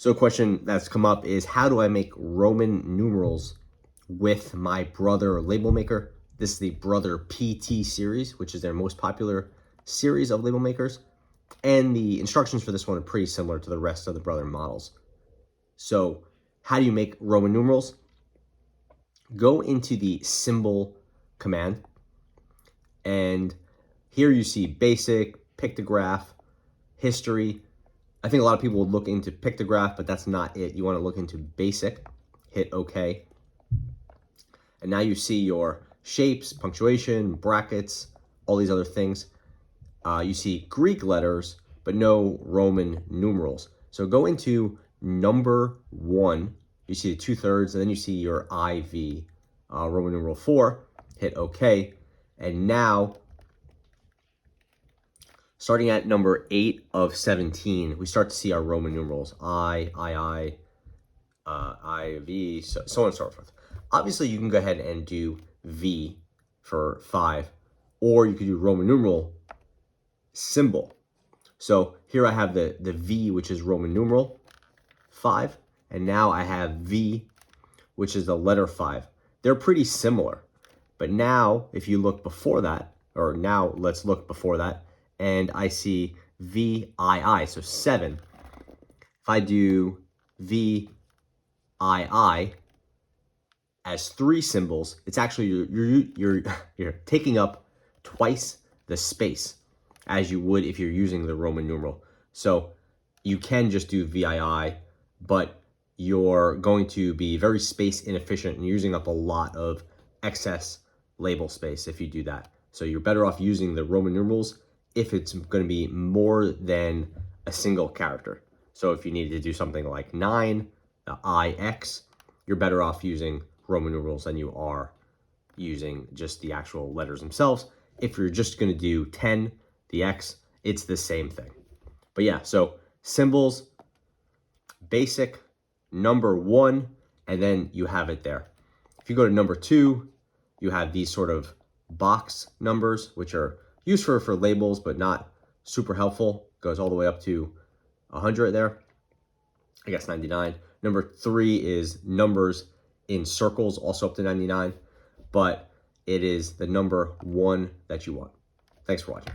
So a question that's come up is, how do I make Roman numerals with my Brother label maker? This is the Brother PT series, which is their most popular series of label makers. And the instructions for this one are pretty similar to the rest of the Brother models. So how do you make Roman numerals? Go into the symbol command, and here you see basic, pictograph, history. I think a lot of people would look into pictograph, but that's not it. You want to look into basic, hit OK. And now you see your shapes, punctuation, brackets, all these other things. You see Greek letters, but no Roman numerals. So go into number 1. You see the 2/3, and then you see your IV, Roman numeral 4. Hit OK. And now, starting at number 8 of 17, we start to see our Roman numerals. I, IV, so on and so forth. Obviously, you can go ahead and do V for 5, or you could do Roman numeral symbol. So here I have the V, which is Roman numeral 5, and now I have V, which is the letter 5. They're pretty similar, but now if you look before that, or now let's look before that, and I see VII, so 7. If I do VII as 3 symbols, it's actually you're taking up twice the space as you would if you're using the Roman numeral. So you can just do VII, but you're going to be very space inefficient and using up a lot of excess label space if you do that. So you're better off using the Roman numerals if it's going to be more than a single character. So if you need to do something like 9, the IX, you're better off using Roman numerals than you are using just the actual letters themselves. If you're just going to do 10, the X, it's the same thing. But yeah, so symbols, basic, number 1, and then you have it there. If you go to number 2, you have these sort of box numbers, which are used for labels, but not super helpful. Goes all the way up to 100 there. I guess 99. Number 3 is numbers in circles, also up to 99, but it is the number 1 that you want. Thanks for watching.